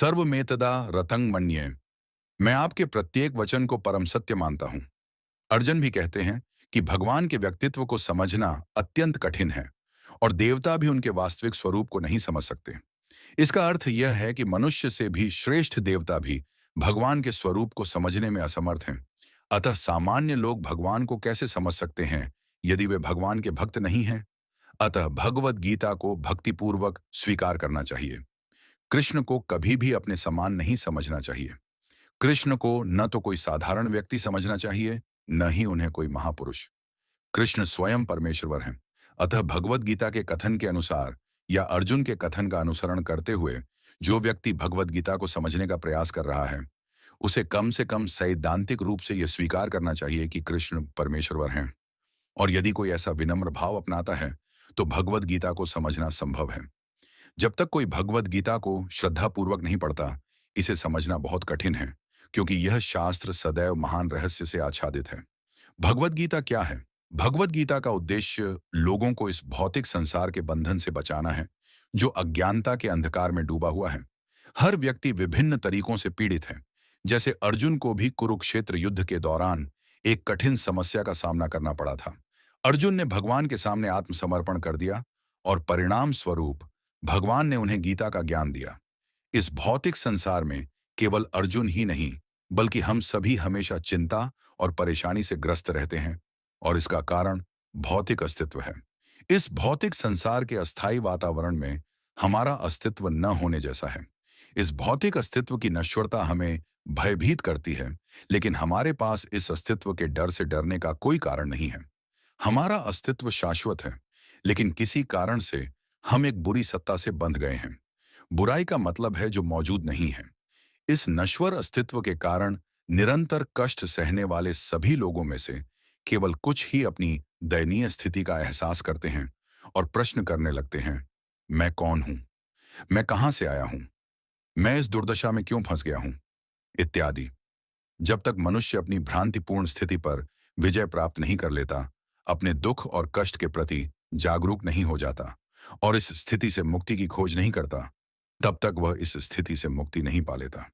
सर्वमेतदा रतंग मन्ये। मैं आपके प्रत्येक वचन को परम सत्य मानता हूं। अर्जुन भी कहते हैं कि भगवान के व्यक्तित्व को समझना अत्यंत कठिन है और देवता भी उनके वास्तविक स्वरूप को नहीं समझ सकते। इसका अर्थ यह है कि मनुष्य से भी श्रेष्ठ देवता भी भगवान के स्वरूप को समझने में असमर्थ हैं। अतः सामान्य लोग भगवान को कैसे समझ सकते हैं यदि वे भगवान के भक्त नहीं हैं? अतः भगवत गीता को भक्तिपूर्वक स्वीकार करना चाहिए। कृष्ण को कभी भी अपने समान नहीं समझना चाहिए। कृष्ण को न तो कोई साधारण व्यक्ति समझना चाहिए, न ही उन्हें कोई महापुरुष। कृष्ण स्वयं परमेश्वर हैं। अतः भगवत गीता के कथन के अनुसार या अर्जुन के कथन का अनुसरण करते हुए जो व्यक्ति भगवत गीता को समझने का प्रयास कर रहा है, उसे कम से कम सैद्धांतिक रूप से यह स्वीकार करना चाहिए कि कृष्ण परमेश्वर हैं। और यदि कोई ऐसा विनम्र भाव अपनाता है, तो भगवत गीता को समझना संभव है। जब तक कोई भगवत गीता को श्रद्धापूर्वक नहीं पढ़ता, इसे समझना बहुत कठिन है, क्योंकि यह शास्त्र सदैव महान रहस्य से आच्छादित है। भगवत गीता क्या है? भगवत गीता का उद्देश्य लोगों को इस भौतिक संसार के बंधन से बचाना है, जो अज्ञानता के अंधकार में डूबा हुआ है। हर व्यक्ति विभिन्न तरीकों से पीड़ित है। जैसे अर्जुन को भी कुरुक्षेत्र युद्ध के दौरान एक कठिन समस्या का सामना करना पड़ा था। अर्जुन ने भगवान के सामने आत्मसमर्पण कर दिया और परिणाम स्वरूप भगवान ने उन्हें गीता का ज्ञान दिया। इस भौतिक संसार में केवल अर्जुन ही नहीं, बल्कि हम सभी हमेशा चिंता और परेशानी से ग्रस्त रहते हैं, और इसका कारण भौतिक अस्तित्व है। इस भौतिक संसार के अस्थायी वातावरण में हमारा अस्तित्व न होने जैसा है। इस भौतिक अस्तित्व की नश्वरता हमें भयभीत करती है, लेकिन हमारे पास इस अस्तित्व के डर से डरने का कोई कारण नहीं है। हमारा अस्तित्व शाश्वत है, लेकिन किसी कारण से हम एक बुरी सत्ता से बंध गए हैं। बुराई का मतलब है जो मौजूद नहीं है। इस नश्वर अस्तित्व के कारण निरंतर कष्ट सहने वाले सभी लोगों में से केवल कुछ ही अपनी दयनीय स्थिति का एहसास करते हैं और प्रश्न करने लगते हैं, मैं कौन हूं? मैं कहां से आया हूं? मैं इस दुर्दशा में क्यों फंस गया हूं? इत्यादि। जब तक मनुष्य अपनी भ्रांतिपूर्ण स्थिति पर विजय प्राप्त नहीं कर लेता, अपने दुख और कष्ट के प्रति जागरूक नहीं हो जाता और इस स्थिति से मुक्ति की खोज नहीं करता, तब तक वह इस स्थिति से मुक्ति नहीं पा लेता।